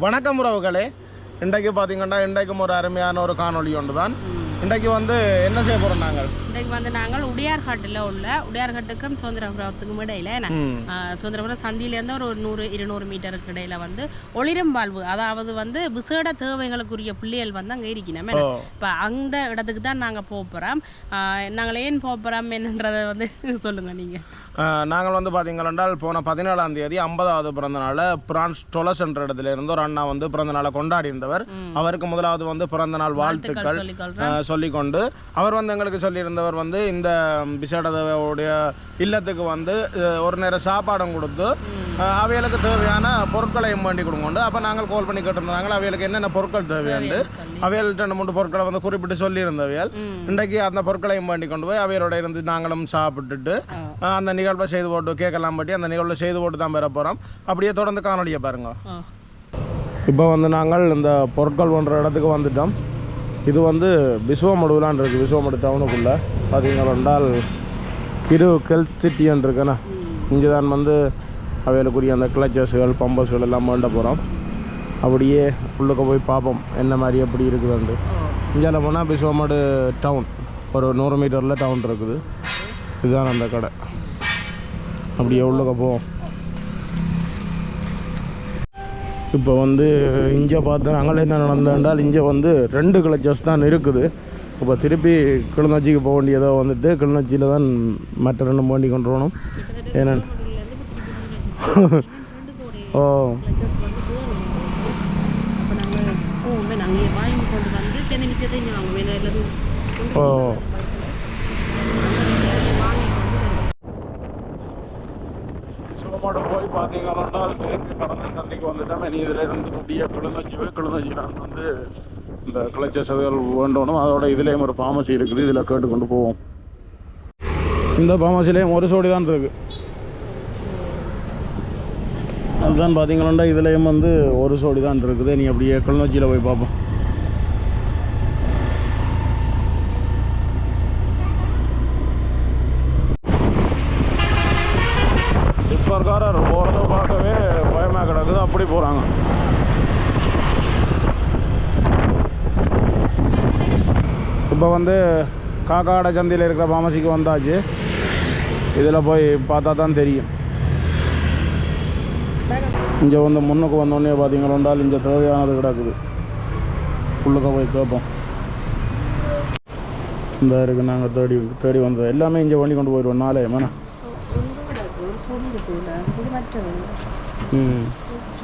வணக்கம் உறவுகளே. இன்றைக்கு பார்த்தீங்கன்னா இன்றைக்கும் ஒரு அருமையான ஒரு காணொலி ஒன்று தான். இன்றைக்கு வந்து என்ன செய்ய போகிறோம் நாங்கள் உடையார்காட்டில் உள்ள உடையார்காட்டுக்கும் சுதந்திரபுரத்துக்கும் இடையில சுதந்திரபுரம் சந்தியிலேருந்து ஒரு 100-200 மீட்டருக்கு இடையில வந்து ஒளிரும் வாழ்வு, அதாவது வந்து விசேட தேவைகளுக்குரிய பிள்ளைகள் வந்து அங்கே இருக்கணும். இப்போ அந்த இடத்துக்கு தான் நாங்கள் போகிறோம். நாங்கள் ஏன் போகிறோம் என்னன்றதை வந்து சொல்லுங்கள் நீங்கள். நாங்கள் வந்து பார்த்தீங்கன்னா போன 17ஆம் தேதி 50வது பிறந்த நாளை பிரான்ஸ் டொலஸ் என்ற இடத்துல இருந்து ஒரு அண்ணா வந்து பிறந்த நாளை கொண்டாடி இருந்தவர். அவருக்கு முதலாவது வந்து பிறந்த நாள் வாழ்த்துக்கள் சொல்லிக்கொண்டு அவர் வந்து எங்களுக்கு சொல்லியிருந்தவர் வந்து இந்த விசேடவுடைய இல்லத்துக்கு வந்து ஒரு நேரம் சாப்பாடும் கொடுத்து அவைகளுக்கு தேவையான பொருட்களையும் வேண்டி கொடுங்கொண்டு. அப்போ நாங்கள் கால் பண்ணி கேட்டிருந்தாங்க அவைகளுக்கு என்னென்ன பொருட்கள் தேவையாண்டு. அவைகள் 2-3 பொருட்களை வந்து குறிப்பிட்டு சொல்லியிருந்தவையால் இன்றைக்கு அந்த பொருட்களையும் வேண்டி கொண்டு போய் அவையோட இருந்து நாங்களும் சாப்பிட்டுட்டு அந்த நிகழ்வை செய்து போட்டு கேட்கலாம் பற்றி அந்த நிகழ்வை செய்து போட்டு தான் பெற போகிறோம். அப்படியே தொடர்ந்து காணொலியை பாருங்க. இப்போ வந்து நாங்கள் இந்த பொருட்கள் போன்ற இடத்துக்கு வந்துட்டோம். இது வந்து விசுவமடுவிலான் இருக்குது. விசுவமடு டவுனுக்குள்ளே பார்த்தீங்கன்னால் ஹெல்த் சிட்டின்னு இருக்குண்ணா. இங்கே தான் வந்து அவைகளுக்குரிய அந்த கிளச்சஸ்கள் பம்பஸ்கள் எல்லாம் வேண்ட போகிறோம். அப்படியே உள்ளுக்க போய் பார்ப்போம் என்ன மாதிரி எப்படி இருக்குதுண்டு. இங்கே போனால் விசுவமடு டவுன் ஒரு 100 மீட்டரில் டவுன் இருக்குது. இதுதான் அந்த கடை. அப்படியே உள்ளுக்க போவோம். இப்போ வந்து இங்கே பார்த்து நாங்கள் என்ன நடந்தால் இங்கே வந்து 2 கிளச்சஸ் தான் இருக்குது. இப்போ திருப்பி கிளிநொச்சிக்கு போக வேண்டியதோ வந்துட்டு கிளிநொச்சியில் தான் மற்ற 2 வேண்டி கொண்டு வரணும். ஏன்னா ஓ ஓ போய் பார்த்தீங்கன்னா திருப்பி கடந்த தண்ணிக்கு வந்துட்டோம். இனி இதில் இருந்து முடிய கிளிநொச்சி நான் வந்து இந்த கிளச்சஸ் வேண்டணும். அதோட இதுலேயும் ஒரு ஃபார்மசி இருக்குது. இதில் கேட்டுக்கொண்டு போவோம். இந்த ஃபார்மசிலேயும் ஒரு சோடி தான் இருக்குது. அதுதான் பார்த்தீங்கன்னா இதுலேயும் வந்து ஒரு சோடி தான் இருக்குது. நீ அப்படியே கிளிநொச்சியில் போய் பார்ப்போம். டிப்பர்காரர் போகிறத பார்க்கவே பயமாக கிடக்குது. அப்படி போகிறாங்க. இப்போ வந்து காக்காடை சந்தையில் இருக்கிற ஃபார்மசிக்கு வந்தாச்சு. இதில் போய் பார்த்தா தான் தெரியும். இங்கே வந்து முன்னுக்கு வந்தோடனே பார்த்தீங்கன்னா இங்கே தேவையானது கிடக்குது. உள்ளுக்க போய் கேட்போம். இந்த இருக்குது நாங்கள் தேடி வந்தது எல்லாமே இங்கே வண்டி கொண்டு போயிடுவோம். நாளே மேனா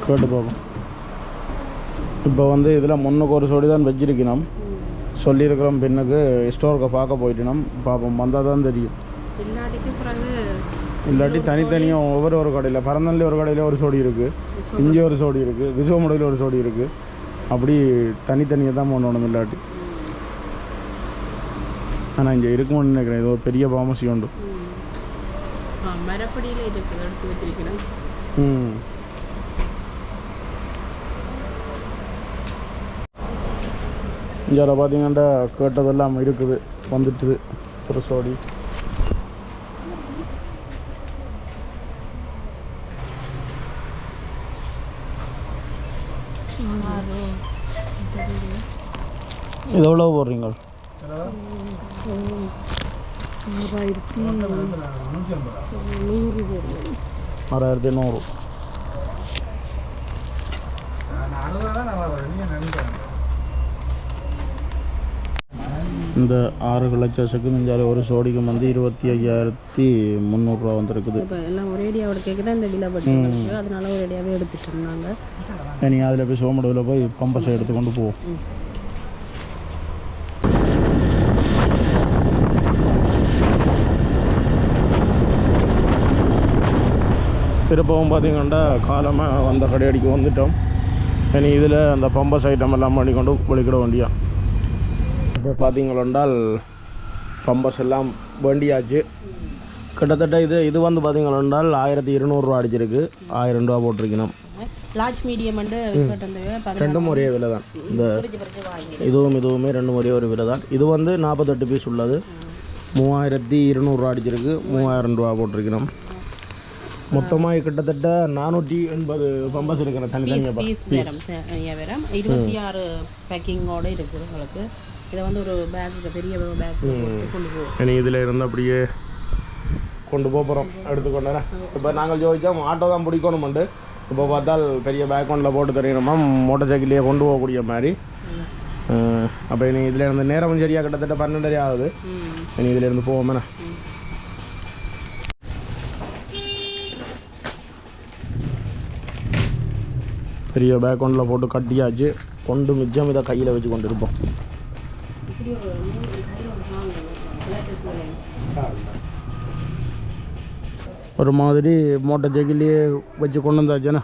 கேட்டு பார்ப்போம். இப்போ வந்து இதில் முன்னுக்கு ஒரு சோடி தான் வச்சிருக்கணும் சொல்லியிருக்கிறோம். பின்னுக்கு ஸ்டோருக்கு பார்க்க போயிட்டோம். பார்ப்போம், வந்தால் தான் தெரியும். இல்லாட்டி தனித்தனியாக ஒவ்வொரு கடையில் பரந்தன்ல ஒரு கடையில் ஒரு சோடி இருக்குது, இங்கே ஒரு சோடி இருக்குது, விசுவமடையில் ஒரு சோடி இருக்குது. அப்படி தனித்தனியாக தான் பண்ணணும். இல்லாட்டி ஆனால் இங்கே இருக்கும்னு நினைக்கிறேன். இது ஒரு பெரிய ஃபார்மசி உண்டு. மரப்படியில் இருக்குது எடுத்து வச்சிருக்கிறேன். இங்கே பார்த்தீங்கன்னா கேட்டதெல்லாம் இருக்குது. வந்துட்டுது ஒரு சோடி. இது எவ்வளோ போடுறீங்க? 6100. இந்த 6 கிளச்சஸுக்கு மிஞ்சால ஒரு சோடிக்கும் வந்து 25,300 ரூபா வந்துருக்குது. எல்லாம் ஒரேடியாவோட கேட்க தான் இந்த விலை பட்டு அதனால ஒரேடியாவே எடுத்துட்டு இருந்தாங்க. நீங்கள் அதில் போய் சோமடுவில் போய் பம்பஸை எடுத்துக்கொண்டு போவோம். திருப்பவும் பார்த்தீங்கன்னா காலமாக வந்த கடையடிக்கு வந்துட்டோம். இனி இதில் அந்த பம்பஸ் ஐட்டம் எல்லாம் பண்ணி கொண்டு வெளிக்கிட வேண்டியா. இப்போ பார்த்தீங்களால் பம்பஸ் எல்லாம் வேண்டியாச்சு. கிட்டத்தட்ட இது வந்து பார்த்தீங்கன்னா 1200 ரூபா அடிச்சிருக்கு. 1000 ரூபா போட்டிருக்கணும். லார்ஜ் மீடியம் ரெண்டும் ஒரே விலை தான். இந்த இதுவுமே ரெண்டும் ஒரே ஒரு விலை தான். இது வந்து 48 பீஸ் உள்ளது. 3200 ரூபா அடிச்சிருக்கு. 3000 ரூபா போட்டிருக்கணும். மொத்தமாக கிட்டத்தட்ட 480 பம்பஸ் இருக்கிற தனித்தனியாக பீஸ் வேறம் 26 பேக்கிங்கோடு இருக்குது உங்களுக்கு. இதை வந்து ஒரு பேக்கு பெரிய பேக் கொண்டு போவோம். இதில் இருந்து அப்படியே கொண்டு போகிறோம் எடுத்துக்கொண்டு வரேன். இப்போ நாங்கள் ஜோதிச்சோம் ஆட்டோ தான் பிடிக்கணுமெண்டு. இப்போ பார்த்தால் பெரிய பேக் ஒன்றில் போட்டு தரணுமா மோட்டர் சைக்கிள்லேயே கொண்டு போகக்கூடிய மாதிரி. அப்போ இனி இதில் இருந்து நேரம் சரியாக கிட்டத்தட்ட 12:30 ஆகுது. இனி இதில் இருந்து போவோமேண்ணா. பெரிய பேக் ஒன்றில் போட்டு கட்டியாச்சு. கொண்டு மிச்சம் இதை கையில் வச்சு கொண்டு இருப்போம். ஒரு மாதிரி மோட்டர் சைக்கிள்லேயே வச்சு கொண்டு வந்தாச்சுண்ணா.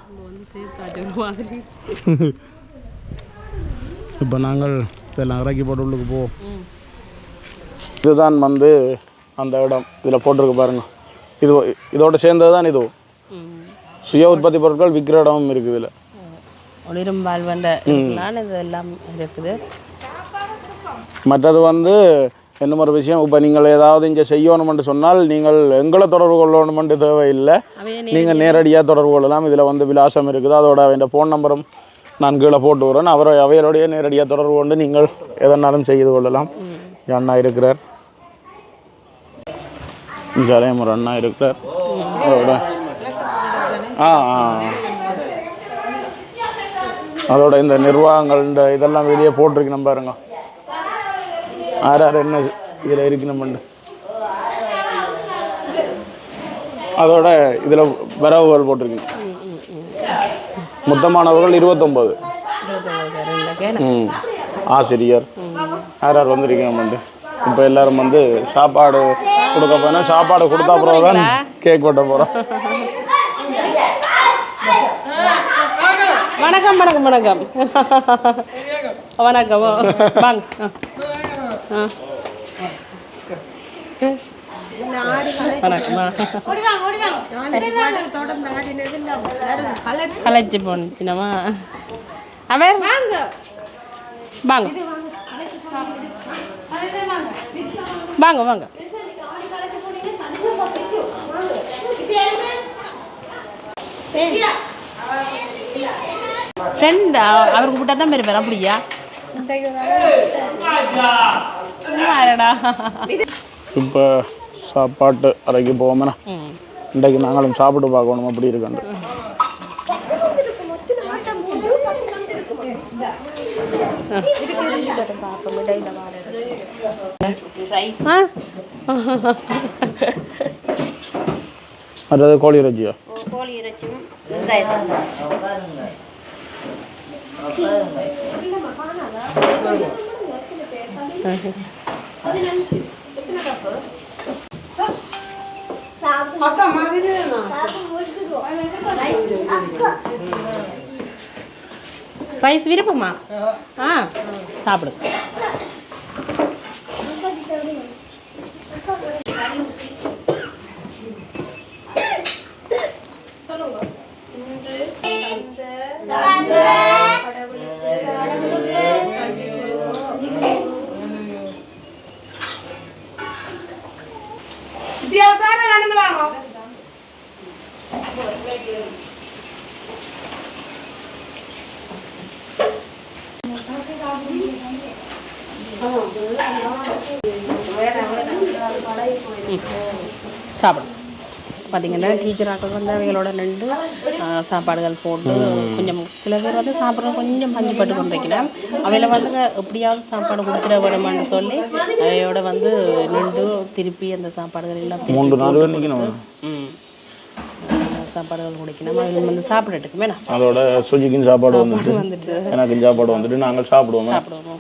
இப்போ நாங்கள் இதெல்லாம் இறக்கி போட்டு உள்ளுக்கு போவோம். இதுதான் வந்து அந்த இடம். இதில் போட்டிருக்கு பாருங்க. இதோட சேர்ந்தது தான் இது. சுய உற்பத்தி பொருட்கள் விற்கிற இடமும் இருக்குது. இதில் ஒளிரும் வாழ்வண்ட இதெல்லாம் இருக்குது. மற்றது வந்து என்ன ஒரு விஷயம், இப்போ நீங்கள் ஏதாவது இங்கே செய்யணுமென்று சொன்னால் நீங்கள் எங்களை தொடர்பு கொள்ளணுமென்று தேவையில்லை. நீங்கள் நேரடியாக தொடர்பு கொள்ளலாம். இதில் வந்து விலாசம் இருக்குது. அதோட அவன் ஃபோன் நம்பரும் நான் கீழே போட்டு விடுறேன். அவையோடைய நேரடியாக தொடர்பு கொண்டு நீங்கள் எதனாலும் செய்து கொள்ளலாம். அண்ணா இருக்கிறார், ஜாலியம் ஒரு அண்ணா இருக்கிறார். அதோட அதோட இந்த நிர்வாகங்கள் இந்த இதெல்லாம் வெளியே போட்டிருக்கு. நம்ம பாருங்க யார் என்ன இதில் இருக்கணும்னு. அதோட இதில் வரவுகள் போட்டிருக்கீங்க. மொத்தமானவர்கள் 29. ஆசிரியர் யார் வந்திருக்கீங்க. இப்போ எல்லாரும் வந்து சாப்பாடு கொடுக்க போனால் சாப்பாடு கொடுத்தா அப்புறம் தான் கேக் வெட்ட போகிறோம். வணக்கம் வணக்கம் வணக்கம் வணக்கம் வாங்க. கலைச்சி போனோமா அவர் வாங்க வாங்க வாங்க வாங்க. ஃப்ரெண்ட் அவருக்கு கூப்பிட்டா தான் பேர் அப்படியா? இப்போ சாப்பாட்டு அறைக்கு போவோம்னா இன்றைக்கு நாங்களும் சாப்பிட்டு பார்க்கணும் அப்படி இருக்காண்டு. அதாவது கோழி இறைச்சியா? கோழி இறைச்சியும் ரைஸ் விருப்பமா? சாப்பிடு. சாப்பிடும். பார்த்தீங்கன்னா டீச்சராக்கள் வந்து அவைகளோட நின்று சாப்பாடுகள் போட்டு கொஞ்சம் சில பேர் வந்து சாப்பிட்ற கொஞ்சம் பஞ்சு பட்டு கொண்டிருக்கிறேன். அவையில் வந்து எப்படியாவது சாப்பாடு கொடுத்துட வேணுமான்னு சொல்லி அவையோட வந்து நின்று திருப்பி அந்த சாப்பாடுகள் எல்லாம் 3 நாள் சாப்பாடுகள் குடிக்கணும். அவங்க வந்து சாப்பிடட்டுக்கு வேணாம். அதோட சுஜிக்கும் சாப்பாடு வந்துட்டு எனக்கு சாப்பாடு வந்துட்டு நாங்கள் சாப்பிடுவோம்.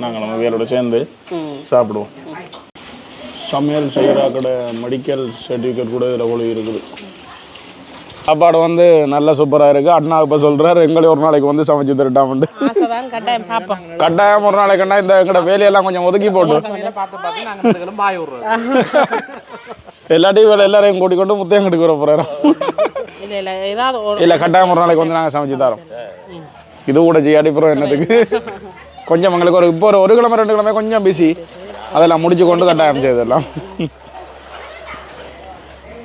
நாங்கள் நம்ம வேலோட சேர்ந்து சாப்பிடுவோம். சமையல் செய்கிற கடை மெடிக்கல் சர்டிஃபிகேட் கூட இதில் ஒளி இருக்குது. சாப்பாடு வந்து நல்ல சூப்பராக இருக்குது. அண்ணா இப்போ சொல்கிறார் எங்களே ஒரு நாளைக்கு வந்து சமைச்சு தரட்டாமண்டு. கட்டாயம் ஒரு நாளைக்கு கண்டா இந்த எங்களோட வேலையெல்லாம் கொஞ்சம் ஒதுக்கி போட்டு எல்லாத்தையும் வேலை எல்லாரையும் கூட்டி கொண்டு முத்தையங்கிட்டு வர போகிறோம். இல்லை கட்டாயம் ஒரு நாளைக்கு வந்து நாங்கள் சமைச்சு தரோம். இது கூட செய்ய அடிப்புறோம் என்னதுக்கு கொஞ்சம் எங்களுக்கு இப்போ ஒரு கிழமை 2 கிழமை கொஞ்சம் பிஸி. அதெல்லாம் முடிச்சு கொண்டு கட்டாயம் செய்தெல்லாம்.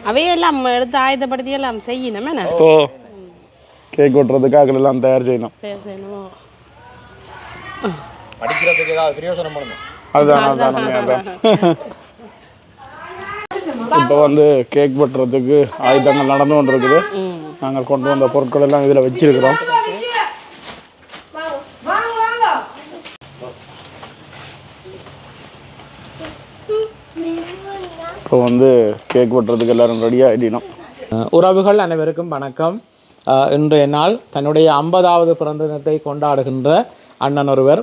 அவையெல்லாம் எடுத்து ஆயத்தப்படுத்தி எல்லாம் செய்யணும் என்ன? ஓ கேக் வெட்டுறதுக்கு எல்லாம் தயார் செய்யணும். சரி செய்யணும். படிக்கிறதுக்கு ஏதாவது பிரயோசனம் பண்ணணும். அதான் இப்போ வந்து கேக் வெட்டுறதுக்கு ஆயுதங்கள் நடந்து கொண்டு இருக்குது. நாங்கள் கொண்டு வந்த பொருட்கள் எல்லாம் இதில் வச்சிருக்கிறோம். இப்போ வந்து கேக் வெட்டுறதுக்கு எல்லாரும் ரெடியாக ஆகிடணும். உறவுகள் அனைவருக்கும் வணக்கம். இன்றைய நாள் தன்னுடைய 50வது பிறந்த தினத்தை கொண்டாடுகின்ற அண்ணன் ஒருவர்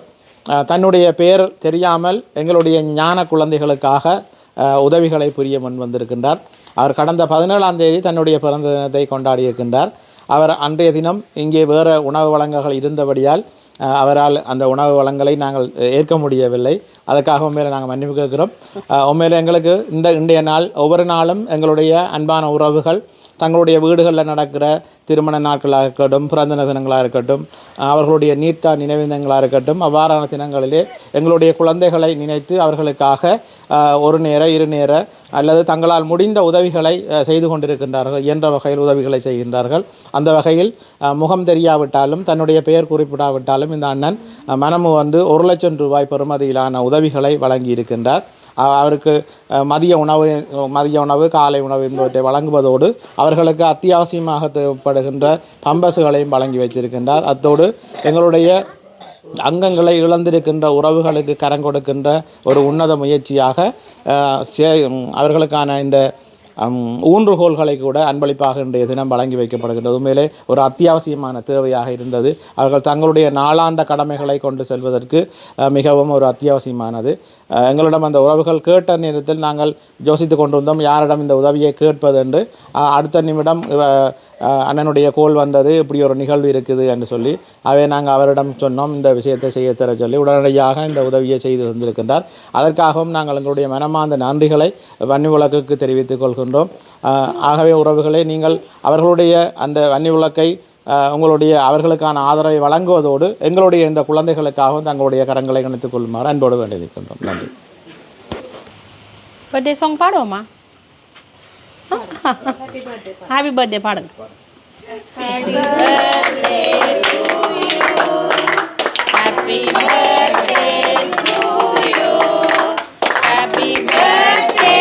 தன்னுடைய பெயர் தெரியாமல் எங்களுடைய ஞான குழந்தைகளுக்காக உதவிகளை புரிய முன் வந்திருக்கின்றார். அவர் கடந்த 17ஆம் தேதி தன்னுடைய பிறந்த தினத்தை கொண்டாடியிருக்கின்றார். அவர் அன்றைய தினம் இங்கே வேறு உணவு வழங்கல்கள் இருந்தபடியால் அவரால் அந்த உணவு வளங்களை நாங்கள் ஏற்க முடியவில்லை. அதுக்காக உண்மையில் நாங்கள் மன்னிப்பு கேட்கிறோம். உண்மையில் எங்களுக்கு இன்றைய நாள் ஒவ்வொரு நாளும் எங்களுடைய அன்பான உறவுகள் தங்களுடைய வீடுகளில் நடக்கிற திருமண நாட்களாக இருக்கட்டும், பிறந்த தினங்களாக இருக்கட்டும், அவர்களுடைய நீர்த்தா நினைவு தினங்களாக இருக்கட்டும், அவ்வாறான தினங்களிலே எங்களுடைய குழந்தைகளை நினைத்து அவர்களுக்காக ஒரு நேர 2 நேர அல்லது தங்களால் முடிந்த உதவிகளை செய்து கொண்டிருக்கின்றார்கள். இயன்ற வகையில் உதவிகளை செய்கின்றார்கள். அந்த வகையில் முகம் தெரியாவிட்டாலும் தன்னுடைய பெயர் குறிப்பிடாவிட்டாலும் இந்த அண்ணன் மனமு வந்து 1 லட்சம் ரூபாய் பெறுமதியிலான உதவிகளை வழங்கி இருக்கின்றார். அவருக்கு மதிய உணவு காலை உணவு என்பவற்றை வழங்குவதோடு அவர்களுக்கு அத்தியாவசியமாக தேவைப்படுகின்ற பம்பஸுகளையும் வழங்கி வைத்திருக்கின்றார். அத்தோடு எங்களுடைய அங்கங்களை இழந்திருக்கின்ற உறவுகளுக்கு கரம் கொடுக்கின்ற ஒரு உன்னத முயற்சியாக அவர்களுக்கான இந்த ஊன்றுகோள்களை கூட அன்பளிப்பாக இன்றைய தினம் வழங்கி வைக்கப்படுகின்றது. உண்மையிலே ஒரு அத்தியாவசியமான தேவையாக இருந்தது. அவர்கள் தங்களுடைய நாளாந்த கடமைகளை கொண்டு செல்வதற்கு மிகவும் ஒரு அத்தியாவசியமானது. எங்களிடம் அந்த உறவுகள் கேட்ட நேரத்தில் நாங்கள் யோசித்து கொண்டிருந்தோம் யாரிடம் இந்த உதவியை கேட்பது என்று. அடுத்த நிமிடம் அண்ணனுடைய கோல் வந்தது, இப்படி ஒரு நிகழ்வு இருக்குது என்று சொல்லி. நாங்கள் அவரிடம் சொன்னோம் இந்த விஷயத்தை செய்ய தர சொல்லி உடனடியாக இந்த உதவியை செய்து வந்திருக்கின்றார். அதற்காகவும் நாங்கள் எங்களுடைய மனமார்ந்த நன்றிகளை வன்னி விளக்குக்கு தெரிவித்துக் கொள்கின்றோம். ஆகவே உறவுகளே, நீங்கள் அவர்களுடைய அந்த வன்னி விளக்கை அவர்களுக்கான ஆதரவை வழங்குவதோடு எங்களுடைய இந்த குழந்தைகளுக்காகவும் தங்களுடைய கரங்களை கணித்துக் கொள்ளுமாறு அன்போடு வேண்டியிருக்கின்றோம். நன்றி. பர்த்டே சாங் பாடுவோமா? ஹாப்பி பர்த்டே பாடுங்க. Happy birthday to you, happy birthday to you, happy birthday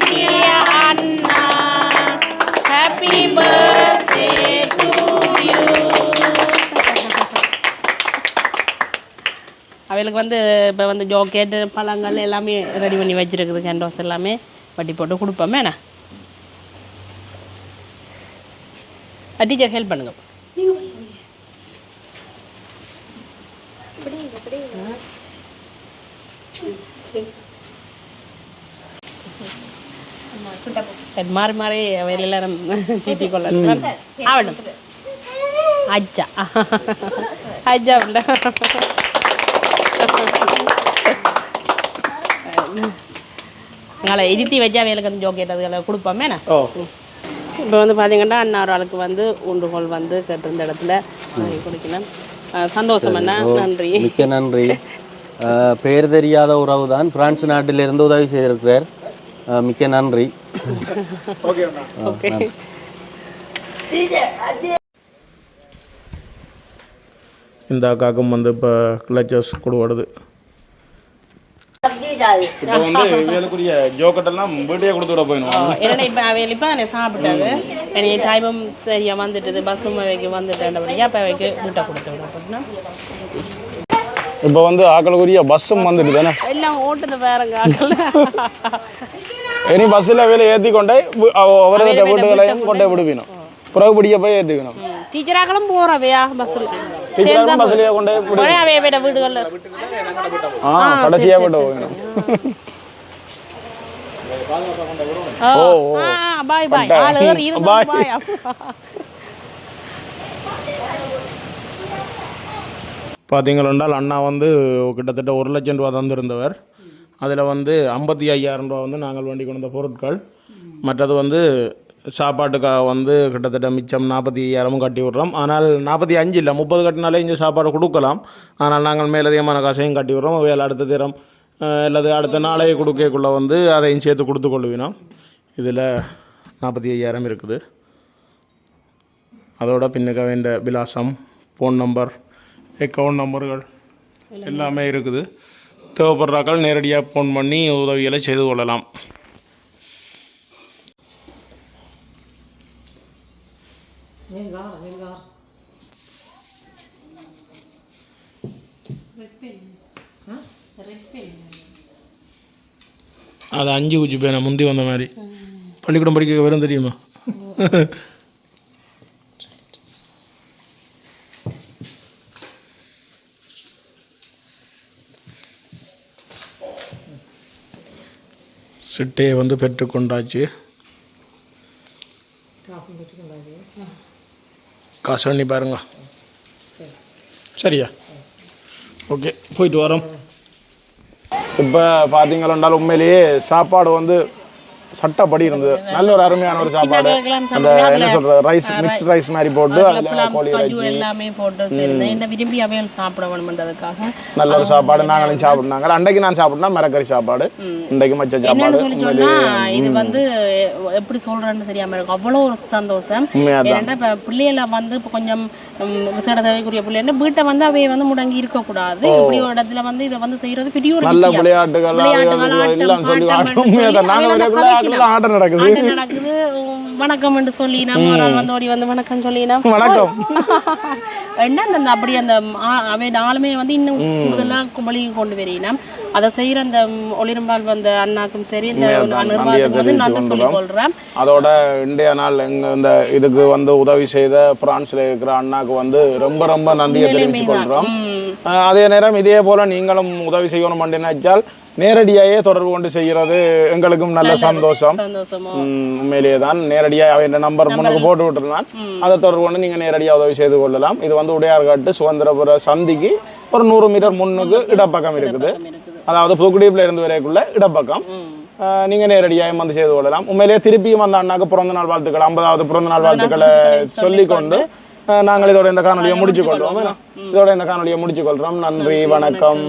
dear அண்ணா, ஹாப்பி பர்த்டே டு யூ. அவளுக்கு வந்து இப்போ வந்து ஜோக்கெட்டு பழங்கள் எல்லாமே ரெடி பண்ணி வச்சுருக்குது. கேண்டோஸ் எல்லாமே வட்டி போட்டு கொடுப்போமே. என்ன டீச்சர் ஹெல்ப் பண்ணுங்க. மாறி மாறி எல்லாரும் தீட்டி கொள்ள ஆவணும். அஜ்ஜா அஜ்ஜா உள்ள எங்களை இருத்தி வச்சா வேலைக்கு வந்து ஜோக்கேட்டதுகளை கொடுப்போமே. என்ன இப்போ வந்து பார்த்தீங்கன்னா அண்ணா ஆளுக்கு வந்து ஊன்றுகோல் வந்து கேட்டிருந்த இடத்துல கொடுக்கணும். சந்தோஷம் அண்ணா, நன்றி, மிக்க நன்றி. பெயர் தெரியாத உறவு தான் பிரான்ஸ் நாட்டிலிருந்து உதவி செய்திருக்கிறார். மிக்க நன்றி. இந்த அக்காக்கும் வந்து இப்போ கிளச்சஸ் கொடுப்படுது. இப்போ வந்து இவங்களுக்குரிய ஜோக்கெட்டெல்லாம் வீட்டையே கொடுத்து விட போயிடும். ஏன்னா இப்போ அவையில் இப்போ நான் சாப்பிட்டாரு, எனக்கு டைமும் சரியாக வந்துட்டுது, பஸ்ஸும் அவைக்கு வந்துட்டேன்டபடியா அப்போ அவைக்கு வீட்டை கொடுத்து விட போட்டோம்னா. இப்போ வந்து ஆக்களுக்குரிய பஸ்ஸும் வந்துட்டு தானே எல்லாம் ஓட்டுது வேறங்க ஆக்கள். இனி பஸ்ஸில் வேலை ஏற்றி கொண்டே ஒவ்வொரு வீட்டுகளையும் கொண்டே விடுவினோம். பிறகு பிடிக்க போய் ஏற்றிக்கணும். டீச்சராக்களும் போகிறவையா பஸ்ஸில் பஸ்ஸிலேயே கொண்டே அவைய விட வீடுகளில் கடைசியாக கொண்டு போகணும். பாய் பாய் பாய். பார்த்தீங்களென்றால் அண்ணா வந்து கிட்டத்தட்ட 1 லட்சம் ரூபா தந்திருந்தவர். அதில் வந்து 55,000 ரூபா வந்து நாங்கள் வேண்டி கொண்ட பொருட்கள், மற்றது வந்து சாப்பாட்டுக்காக வந்து கிட்டத்தட்ட மிச்சம் 45,000 கட்டி விட்றோம். ஆனால் 45 இல்லை 30 கட்டினாலே இங்கே சாப்பாடு கொடுக்கலாம். ஆனால் நாங்கள் மேலதிகமான காசையும் கட்டி விட்றோம். வேலை அடுத்த தினம் அல்லது அடுத்த நாளையே கொடுக்கக்குள்ளே வந்து அதையும் சேர்த்து கொடுத்து கொள்ளுவினோம். இதில் 45,000 இருக்குது. அதோட பின்னுக்கு வேண்ட விலாசம், ஃபோன் நம்பர், அக்கௌண்ட் நம்பர்கள் எல்லாமே இருக்குது. தேவைப்படுறாக்கள் நேரடியாக ஃபோன் பண்ணி உதவிகளை செய்து கொள்ளலாம். அது 5 குச்சி பேனை முந்தி வந்த மாதிரி பள்ளிக்கூடம் படிக்க வரும் தெரியுமா? சிட்டையை வந்து பெற்றுக்கொண்டாச்சு. காசு பண்ணி பாருங்க. சரியா? ஓகே, போயிட்டு வரோம். இப்போ பார்த்தீங்களாண்டால் உண்மையிலேயே சாப்பாடு வந்து சட்டப்படி இருந்தது. நல்ல ஒரு அருமையான ஒரு சாப்பாடு. அந்த என்ன சொல்றது, ரைஸ், மிக்ஸ்ட் ரைஸ் மாதிரி போட்டு அதில் கோழி இறைச்சி எல்லாமே போட்டு என்ன விரும்பி அவையில் சாப்பிட வேணும்ன்றதுக்காக நல்ல ஒரு சாப்பாடு நாங்களும் சாப்பிட்னாங்க. அன்றைக்கு நான் சாப்பிட்டா மரக்கறி சாப்பாடு, இன்றைக்கு மச்ச சாப்பாடு. இது வந்து எப்படி சொல்றேன்னு தெரியாம இருக்கும். அவ்வளோ ஒரு சந்தோஷம். ஏன்னா இப்போ பிள்ளைகளை வந்து இப்போ கொஞ்சம் விசேட தேவைக்குரிய பிள்ளைங்க வீட்டை வந்து அவைய வந்து முடங்கி இருக்கக்கூடாது. இப்படி ஒரு இடத்துல வந்து இதை வந்து செய்யறது பெரிய ஒரு நல்ல விளையாட்டுகள் எல்லாம் சொல்லி ஆட்டம் நடக்குது. வணக்கம் என்று சொல்லி நம்ம ஒரு ஆள் வந்து ஓடி வந்து வணக்கம் சொல்லினா வணக்கம் என்ன அந்த அப்படி அந்த அவை ஆளுமே வந்து இன்னும் கூடுதலாக வழி கொண்டு வரீனா அதை செய்யற அந்த ஒளிரம்பால் வந்த அண்ணாக்கும் சரி இந்த நிர்வாகத்துக்கு வந்து நன்றி சொல்லிக் கொள்றேன். அதோட இந்திய நாள் இந்த இதுக்கு வந்து உதவி செய்த பிரான்ஸ்ல இருக்கிற அண்ணாக்கு வந்து ரொம்ப ரொம்ப நன்றியை தெரிவித்துக் கொள்றோம். அதே நேரம் இதே போல நீங்களும் உதவி செய்யணும் என்று நினைச்சால் நேரடியாகவே தொடர்பு கொண்டு செய்கிறது எங்களுக்கும் நல்ல சந்தோஷம். உண்மையிலேயே தான் நேரடியாக அவன் நம்பர் முன்னுக்கு போட்டு விட்டுருந்தான். அதை தொடர்பு கொண்டு நீங்கள் நேரடியாக உதவி செய்து கொள்ளலாம். இது வந்து உடையார்காட்டு சுதந்திரபுர சந்திக்கு ஒரு 100 மீட்டர் முன்னுக்கு இடப்பக்கம் இருக்குது. அதாவது புதுக்குடியில் இருந்து வரைக்குள்ள இடப்பக்கம். நீங்கள் நேரடியாக வந்து செய்து கொள்ளலாம். உண்மையிலேயே திருப்பியும் அந்த அண்ணாக்கு பிறந்த நாள் வாழ்த்துக்கள், 50வது பிறந்த நாள் வாழ்த்துக்களை சொல்லிக்கொண்டு நாங்கள் இதோட இந்த காணொலியை முடிச்சுக்கொள்றோம். நன்றி, வணக்கம்.